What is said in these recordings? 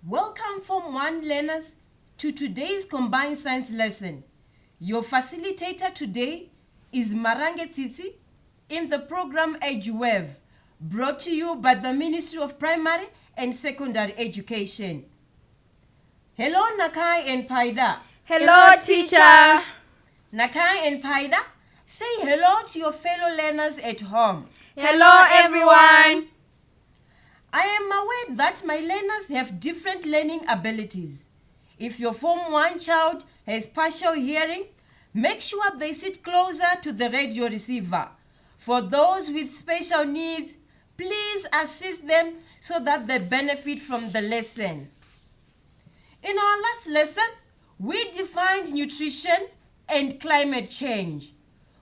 Welcome Form 1 learners to today's Combined Science lesson. Your facilitator today is Marange Tsitsi in the program EduWave, brought to you by the Ministry of Primary and Secondary Education. Hello Nakai and Paida. Hello, teacher. Nakai and Paida, say hello to your fellow learners at home. Hello, everyone. I am aware that my learners have different learning abilities. If your Form 1 child has partial hearing, make sure they sit closer to the radio receiver. For those with special needs, please assist them so that they benefit from the lesson. In our last lesson, we defined nutrition and climate change.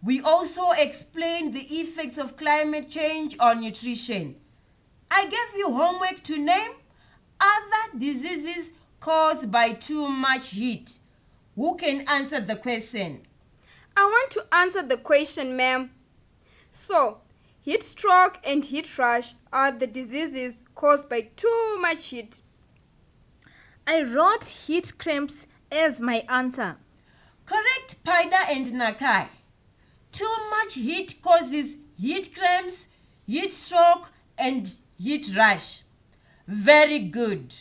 We also explained the effects of climate change on nutrition. I gave you homework to name other diseases caused by too much heat. Who can answer the question? I want to answer the question, ma'am. So, heat stroke and heat rash are the diseases caused by too much heat. I wrote heat cramps as my answer. Correct, Paida and Nakai. Too much heat causes heat cramps, heat stroke, and heat rash. Very good.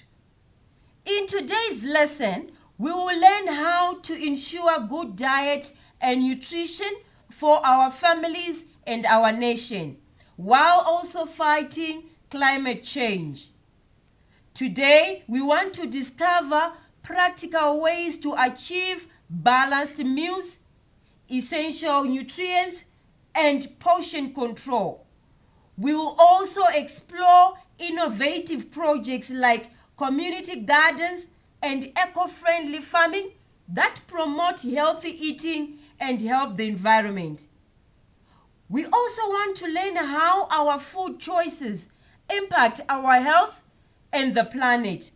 In today's lesson, we will learn how to ensure good diet and nutrition for our families and our nation, while also fighting climate change. Today, we want to discover practical ways to achieve balanced meals, essential nutrients, and portion control. We will also explore innovative projects like community gardens and eco-friendly farming that promote healthy eating and help the environment. We also want to learn how our food choices impact our health and the planet.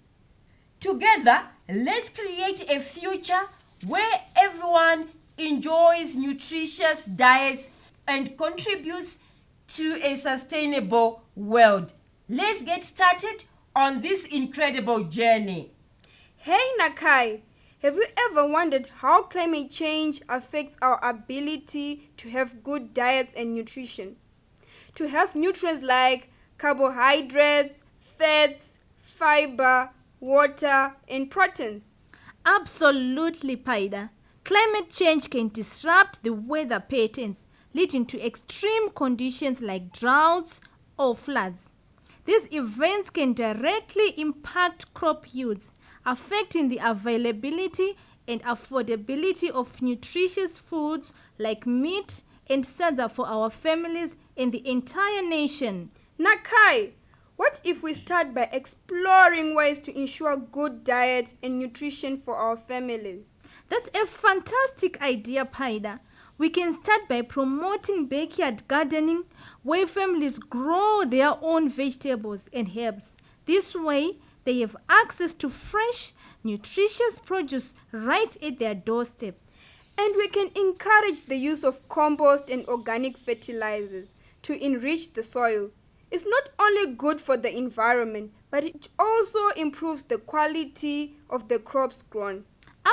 Together, let's create a future where everyone enjoys nutritious diets and contributes to a sustainable world. Let's get started on this incredible journey. Hey, Nakai, have you ever wondered how climate change affects our ability to have good diets and nutrition? To have nutrients like carbohydrates, fats, fiber, water, and proteins. Absolutely, Paida. Climate change can disrupt the weather patterns, leading to extreme conditions like droughts or floods. These events can directly impact crop yields, affecting the availability and affordability of nutritious foods like meat and salsa for our families and the entire nation. Nakai, what if we start by exploring ways to ensure good diet and nutrition for our families? That's a fantastic idea, Paida. We can start by promoting backyard gardening, where families grow their own vegetables and herbs. This way, they have access to fresh, nutritious produce right at their doorstep. And we can encourage the use of compost and organic fertilizers to enrich the soil. It's not only good for the environment, but it also improves the quality of the crops grown.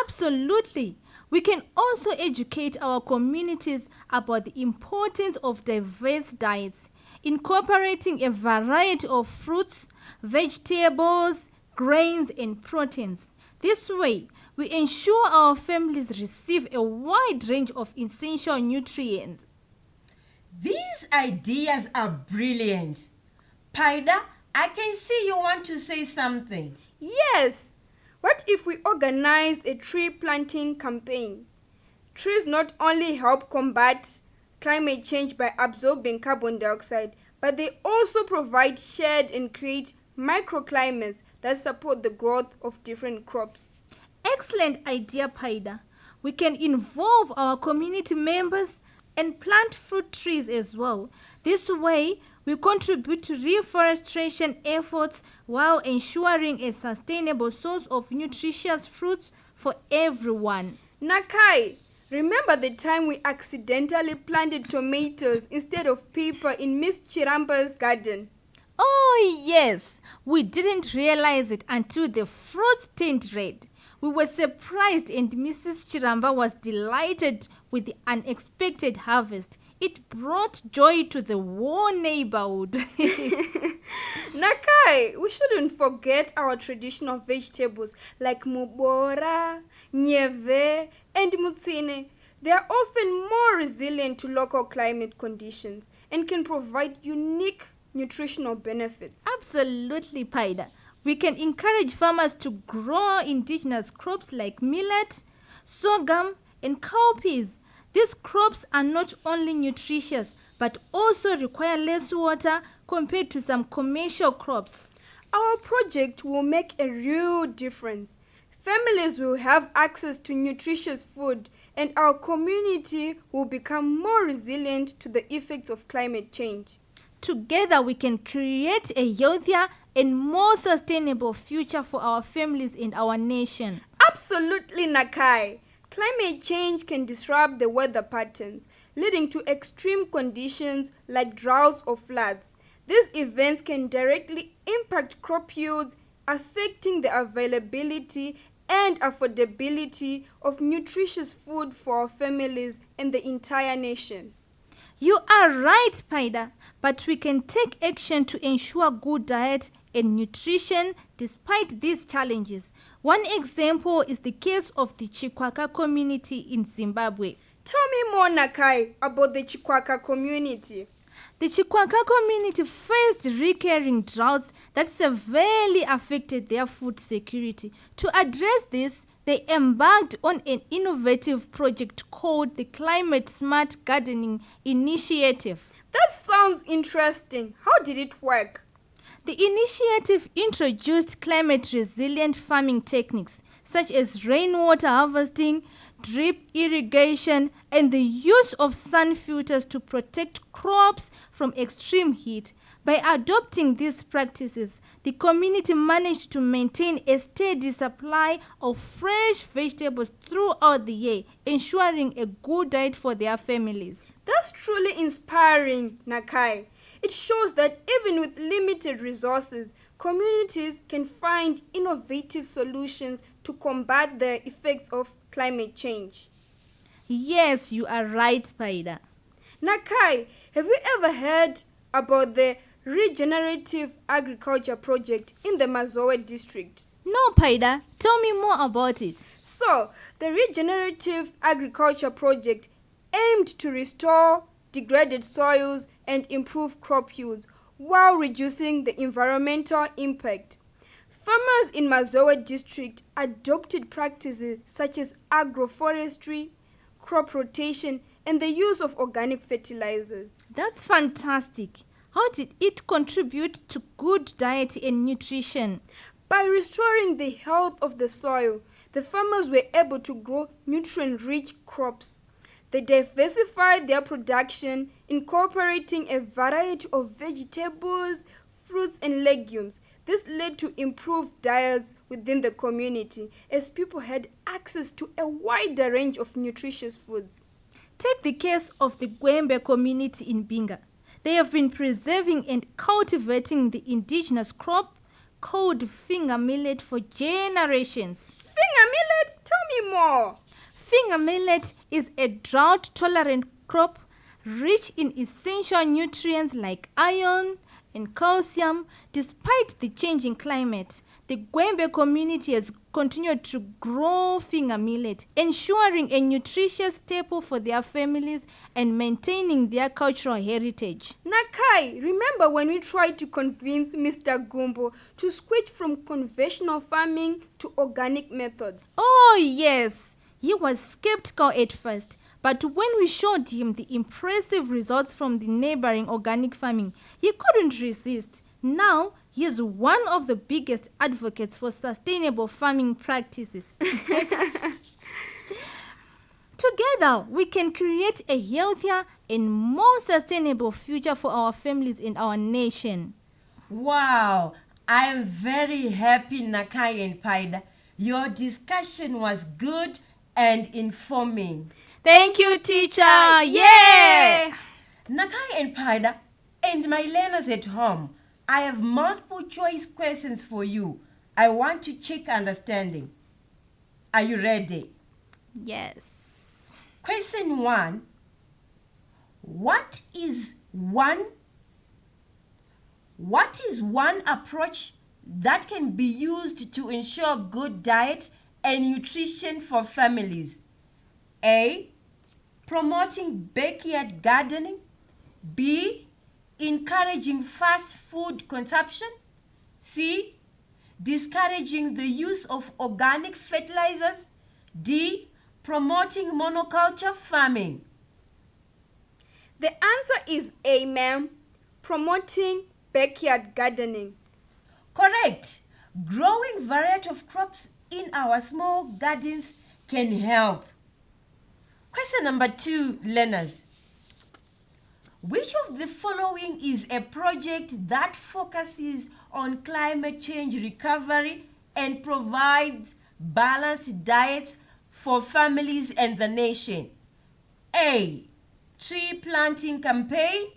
Absolutely. We can also educate our communities about the importance of diverse diets, incorporating a variety of fruits, vegetables, grains, and proteins. This way, we ensure our families receive a wide range of essential nutrients. These ideas are brilliant. Paida, I can see you want to say something. Yes! What if we organize a tree planting campaign? Trees not only help combat climate change by absorbing carbon dioxide, but they also provide shade and create microclimates that support the growth of different crops. Excellent idea, Paida. We can involve our community members and plant fruit trees as well. This way, we contribute to reforestation efforts while ensuring a sustainable source of nutritious fruits for everyone. Nakai, remember the time we accidentally planted tomatoes instead of pepper in Miss Chiramba's garden? Oh, yes. We didn't realize it until the fruits turned red. We were surprised, and Mrs. Chiramba was delighted with the unexpected harvest. It brought joy to the whole neighborhood. Nakai, we shouldn't forget our traditional vegetables like mubora, nyeve, and mutsine. They are often more resilient to local climate conditions and can provide unique nutritional benefits. Absolutely, Paida. We can encourage farmers to grow indigenous crops like millet, sorghum, and cowpeas. These crops are not only nutritious but also require less water compared to some commercial crops. Our project will make a real difference. Families will have access to nutritious food, and our community will become more resilient to the effects of climate change. Together, we can create a healthier and more sustainable future for our families and our nation. Absolutely, Nakai. Climate change can disrupt the weather patterns, leading to extreme conditions like droughts or floods. These events can directly impact crop yields, affecting the availability and affordability of nutritious food for our families and the entire nation. You are right, Paida, but we can take action to ensure good diet and nutrition despite these challenges. One example is the case of the Chikwaka community in Zimbabwe. Tell me more, Nakai, about the Chikwaka community. The Chikwaka community faced recurring droughts that severely affected their food security. To address this, they embarked on an innovative project called the Climate Smart Gardening Initiative. That sounds interesting. How did it work? The initiative introduced climate-resilient farming techniques such as rainwater harvesting, drip irrigation, and the use of sun filters to protect crops from extreme heat. By adopting these practices, the community managed to maintain a steady supply of fresh vegetables throughout the year, ensuring a good diet for their families. That's truly inspiring, Nakai. It shows that even with limited resources, communities can find innovative solutions to combat the effects of climate change. Yes, you are right, Paida. Nakai, have you ever heard about the Regenerative Agriculture Project in the Mazowe district? No, Paida. Tell me more about it. So, the Regenerative Agriculture Project aimed to restore degraded soils and improve crop yields while reducing the environmental impact. Farmers in Mazowe district adopted practices such as agroforestry, crop rotation, and the use of organic fertilizers. That's fantastic. How did it contribute to good diet and nutrition? By restoring the health of the soil, the farmers were able to grow nutrient-rich crops. They diversified their production, incorporating a variety of vegetables, fruits, and legumes. This led to improved diets within the community as people had access to a wider range of nutritious foods. Take the case of the Gwembe community in Binga. They have been preserving and cultivating the indigenous crop called finger millet for generations. Finger millet? Tell me more. Finger millet is a drought-tolerant crop rich in essential nutrients like iron and calcium. Despite the changing climate, the Gwembe community has continued to grow finger millet, ensuring a nutritious staple for their families and maintaining their cultural heritage. Nakai, remember when we tried to convince Mr. Gumbo to switch from conventional farming to organic methods? Oh yes! He was skeptical at first, but when we showed him the impressive results from the neighboring organic farming, he couldn't resist. Now, he is one of the biggest advocates for sustainable farming practices. Together, we can create a healthier and more sustainable future for our families and our nation. Wow, I am very happy, Nakai and Paida. Your discussion was good and informing. Thank you, teacher. Yay! Nakai and Paida and my learners at home, I have multiple choice questions for you. I want to check understanding. Are you ready? Yes. Question 1. What is one approach that can be used to ensure good diet and nutrition for families? A. Promoting backyard gardening. B. Encouraging fast food consumption. C. Discouraging the use of organic fertilizers. D. Promoting monoculture farming. The answer is A, ma'am. Promoting backyard gardening. Correct. Growing variety of crops in our small gardens can help. Question number 2, learners. Which of the following is a project that focuses on climate change recovery and provides balanced diets for families and the nation? A. Tree planting campaign.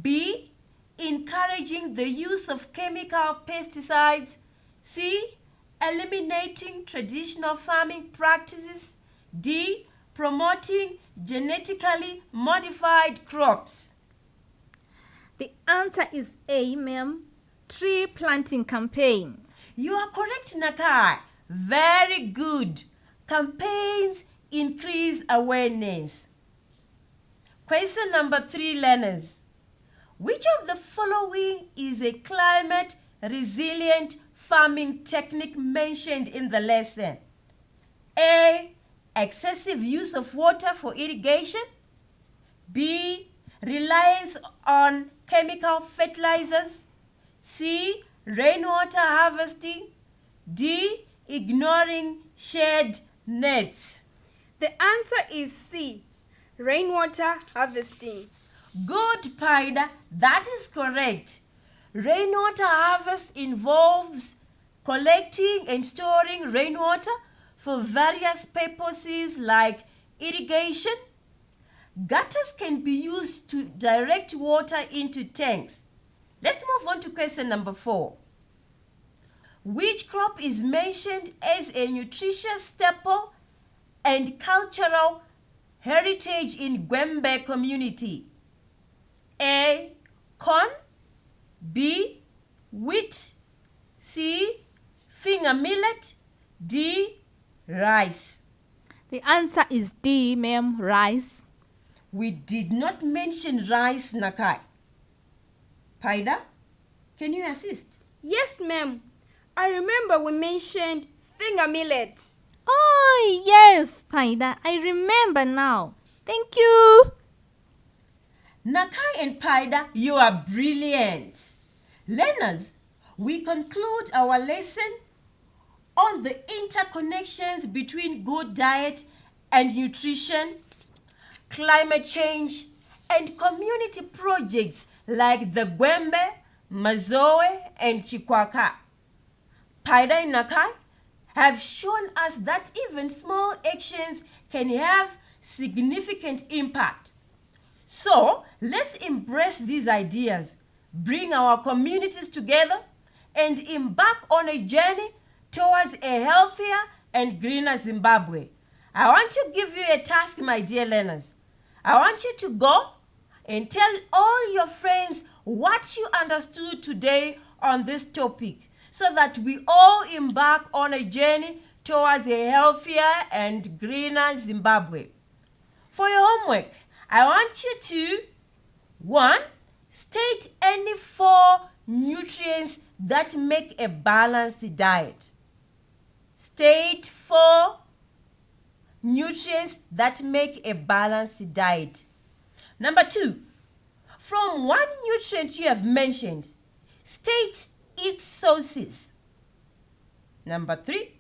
B. Encouraging the use of chemical pesticides. C. Eliminating traditional farming practices. D. Promoting genetically modified crops. The answer is A, ma'am. Tree planting campaign. You are correct, Nakai. Very good. Campaigns increase awareness. Question number 3, learners. Which of the following is a climate resilient farming technique mentioned in the lesson? A. Excessive use of water for irrigation. B. Reliance on chemical fertilizers. C. Rainwater harvesting. D. Ignoring shade nets. The answer is C, rainwater harvesting. Good, Paida. That is correct. Rainwater harvest involves collecting and storing rainwater for various purposes like irrigation. Gutters can be used to direct water into tanks. Let's move on to question number 4. Which crop is mentioned as a nutritious staple and cultural heritage in Gwembe community? A. Corn. B. Wheat. C. Finger millet. D. Rice. The answer is D, ma'am. Rice. We did not mention rice, Nakai. Paida, can you assist? Yes, ma'am. I remember we mentioned finger millet. Oh, yes, Paida. I remember now. Thank you. Nakai and Paida, you are brilliant. Learners, we conclude our lesson on the interconnections between good diet and nutrition, climate change, and community projects like the Gwembe, Mazoe, and Chikwaka. Paida and Nakai have shown us that even small actions can have significant impact. So, let's embrace these ideas, bring our communities together, and embark on a journey towards a healthier and greener Zimbabwe. I want to give you a task, my dear learners. I want you to go and tell all your friends what you understood today on this topic so that we all embark on a journey towards a healthier and greener Zimbabwe. For your homework, I want you to 1. State any 4 nutrients that make a balanced diet. State 4 nutrients that make a balanced diet. Number 2, from one nutrient you have mentioned, state its sources. Number 3,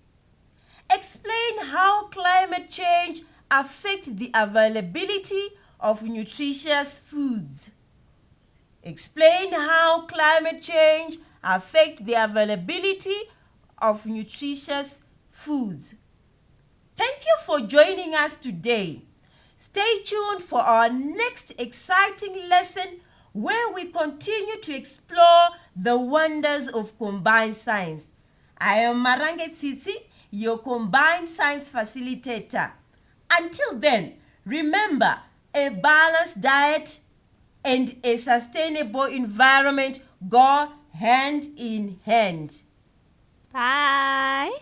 explain how climate change affects the availability of nutritious foods. Explain how climate change affects the availability of nutritious foods. Thank you for joining us today. Stay tuned for our next exciting lesson where we continue to explore the wonders of combined science. I am Marange Tsitsi, your combined science facilitator. Until then, remember, a balanced diet and a sustainable environment go hand in hand. Bye.